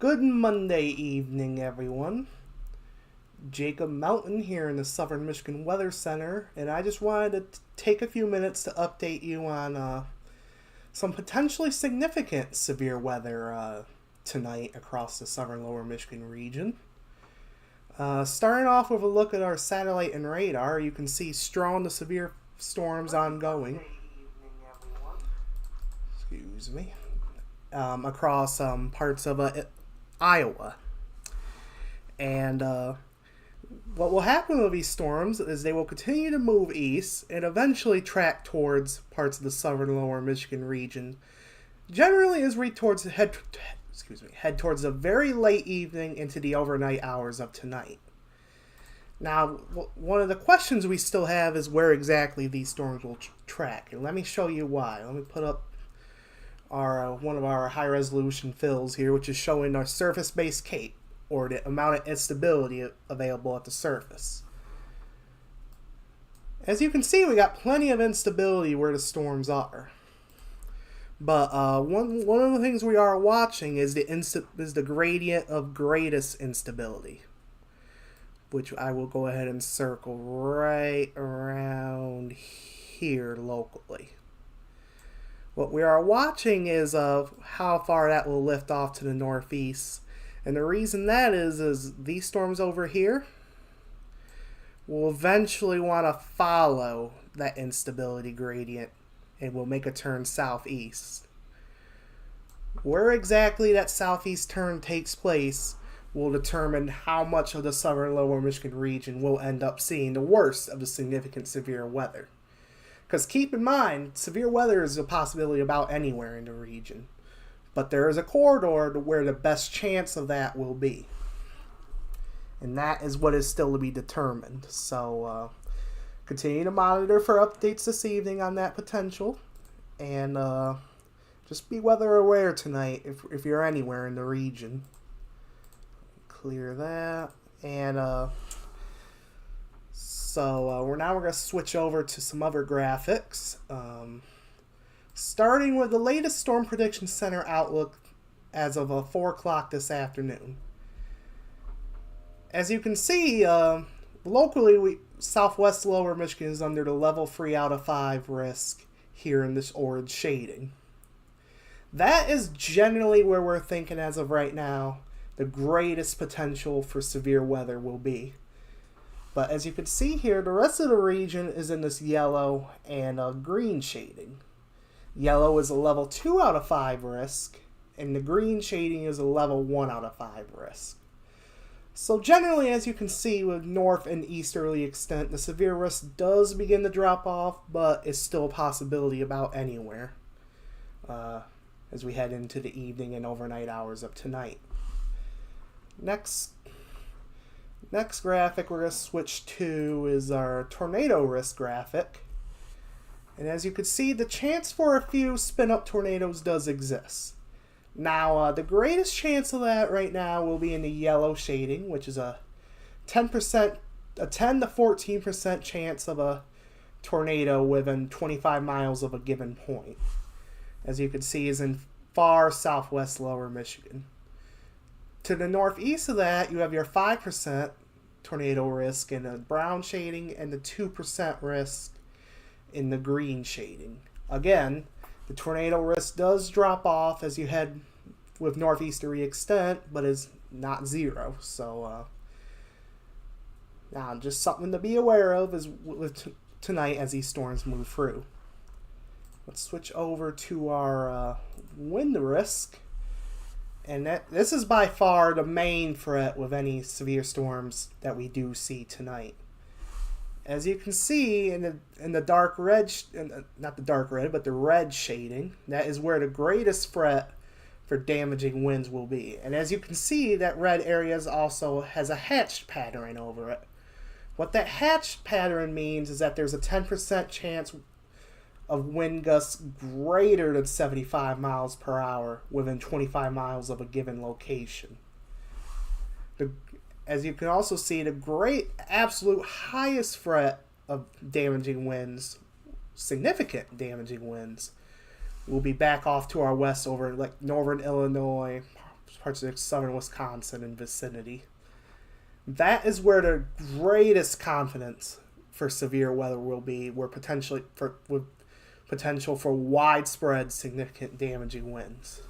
Good Monday evening, everyone. Jacob Mountain here in the Southern Michigan Weather Center, and I just wanted to take a few minutes to update you on some potentially significant severe weather tonight across the southern lower Michigan region. Starting off with a look at our satellite and radar, you can see strong to severe storms ongoing. Excuse me. Across parts of Iowa. And what will happen with these storms is they will continue to move east and eventually track towards parts of the southern lower Michigan region. Generally, as we head towards the very late evening into the overnight hours of tonight. Now, one of the questions we still have is where exactly these storms will track, and let me show you why. Let me put up our one of our high resolution fills here, which is showing our surface-based CAPE, or the amount of instability available at the surface. As you can see, we got plenty of instability where the storms are. But one of the things we are watching is the gradient of greatest instability, which I will go ahead and circle right around here locally. What we are watching is how far that will lift off to the northeast. And the reason that is these storms over here will eventually want to follow that instability gradient and will make a turn southeast. Where exactly that southeast turn takes place will determine how much of the southern lower Michigan region will end up seeing the worst of the significant severe weather. Because keep in mind, severe weather is a possibility about anywhere in the region. But there is a corridor where the best chance of that will be. And that is what is still to be determined. So continue to monitor for updates this evening on that potential. And just be weather aware tonight if you're anywhere in the region. Clear that. And we're going to switch over to some other graphics. Starting with the latest Storm Prediction Center outlook as of 4 o'clock this afternoon. As you can see, locally, southwest lower Michigan is under the level 3 out of 5 risk here in this orange shading. That is generally where we're thinking as of right now the greatest potential for severe weather will be. But as you can see here, the rest of the region is in this yellow and green shading. Yellow is a level 2 out of 5 risk, and the green shading is a level 1 out of 5 risk. So generally, as you can see, with north and easterly extent, the severe risk does begin to drop off, but it's still a possibility about anywhere as we head into the evening and overnight hours of tonight. Next graphic we're going to switch to is our tornado risk graphic. And as you can see, the chance for a few spin-up tornadoes does exist. Now, the greatest chance of that right now will be in the yellow shading, which is a 10 to 14% chance of a tornado within 25 miles of a given point. As you can see, is in far southwest lower Michigan. To the northeast of that, you have your 5% tornado risk in the brown shading and the 2% risk in the green shading. Again, the tornado risk does drop off as you head with northeasterly extent, but is not zero. So now just something to be aware of is with tonight as these storms move through. Let's switch over to our wind risk. And this is by far the main threat with any severe storms that we do see tonight. As you can see in the dark red, not the dark red, but the red shading, that is where the greatest threat for damaging winds will be. And as you can see, that red area also has a hatched pattern over it. What that hatched pattern means is that there's a 10% chance of wind gusts greater than 75 miles per hour within 25 miles of a given location. As you can also see, the great absolute highest threat of damaging winds, significant damaging winds, will be back off to our west over like northern Illinois, parts of southern Wisconsin and vicinity. That is where the greatest confidence for severe weather will be, with potential for widespread, significant, damaging winds.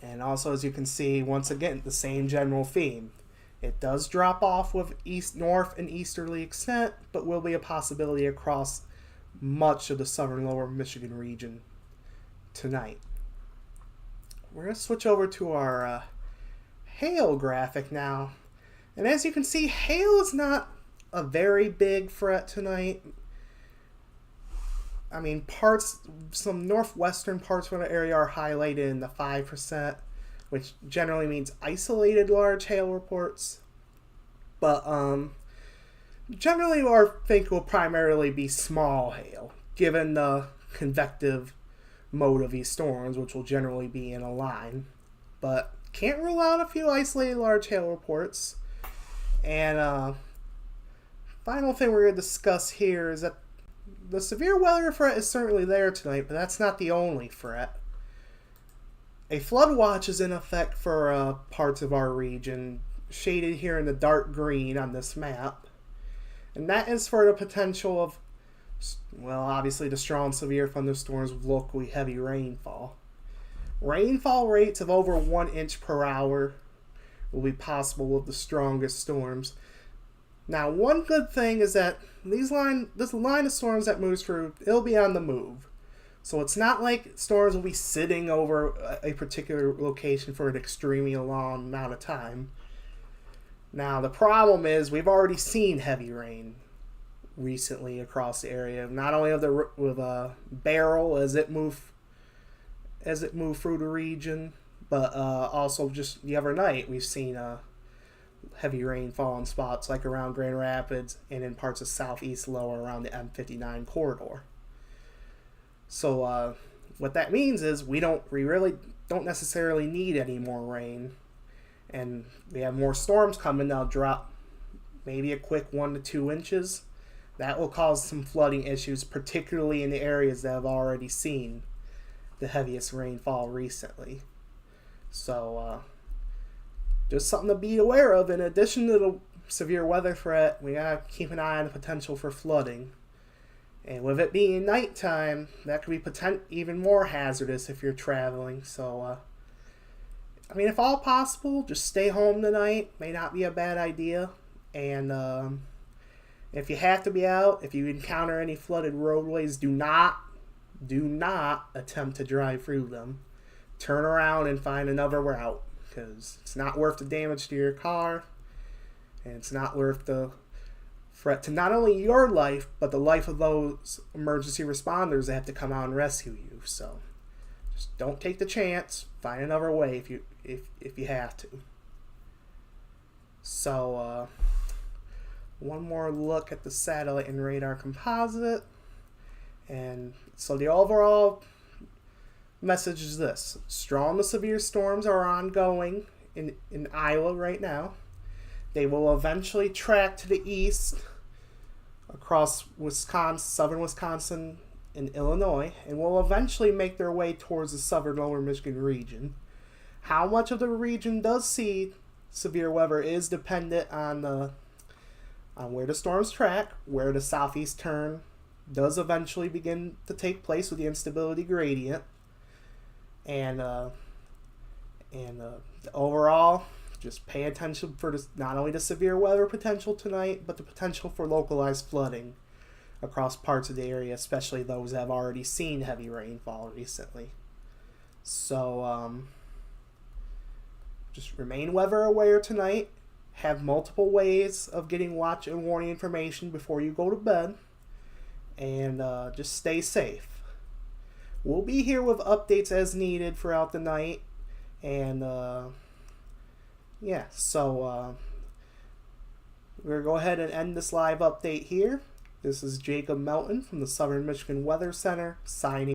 And also, as you can see, once again, the same general theme. It does drop off with north and easterly extent, but will be a possibility across much of the southern lower Michigan region tonight. We're going to switch over to our hail graphic now. And as you can see, hail is not a very big threat tonight. I mean, some northwestern parts of the area are highlighted in the 5%, which generally means isolated large hail reports. But generally, I think will primarily be small hail, given the convective mode of these storms, which will generally be in a line. But can't rule out a few isolated large hail reports. And final thing we're going to discuss here is that the severe weather threat is certainly there tonight, but that's not the only threat. A flood watch is in effect for parts of our region, shaded here in the dark green on this map. And that is for the potential of, well, obviously the strong severe thunderstorms with locally heavy rainfall. Rainfall rates of over 1 inch per hour will be possible with the strongest storms. Now, one good thing is that this line of storms that moves through, it'll be on the move. So it's not like storms will be sitting over a particular location for an extremely long amount of time. Now, the problem is we've already seen heavy rain recently across the area. Not only with Beryl as it moved through the region, but also just the other night we've seen heavy rainfall in spots like around Grand Rapids and in parts of southeast lower around the M59 corridor. So what that means is we really don't necessarily need any more rain, and we have more storms coming. They'll drop maybe a quick 1 to 2 inches. That will cause some flooding issues, particularly in the areas that have already seen the heaviest rainfall recently. So just something to be aware of. In addition to the severe weather threat, we gotta keep an eye on the potential for flooding. And with it being nighttime, that could be even more hazardous if you're traveling. So, I mean, if all possible, just stay home tonight. May not be a bad idea. And if you have to be out, if you encounter any flooded roadways, do not attempt to drive through them. Turn around and find another route, because it's not worth the damage to your car, and it's not worth the threat to not only your life, but the life of those emergency responders that have to come out and rescue you. So just don't take the chance. Find another way if you have to. So one more look at the satellite and radar composite. And so the overall message is this: strong to severe storms are ongoing in Iowa right now. They will eventually track to the east across Wisconsin, southern Wisconsin and Illinois, and will eventually make their way towards the southern lower Michigan region. How much of the region does see severe weather is dependent on where the storms track, where the southeast turn does eventually begin to take place with the instability gradient, and overall, just pay attention for not only the severe weather potential tonight, but the potential for localized flooding across parts of the area, especially those that have already seen heavy rainfall recently. So just remain weather aware tonight. Have multiple ways of getting watch and warning information before you go to bed. And just stay safe. We'll be here with updates as needed throughout the night. And yeah, so we're going to go ahead and end this live update here. This is Jacob Melton from the Southern Michigan Weather Center signing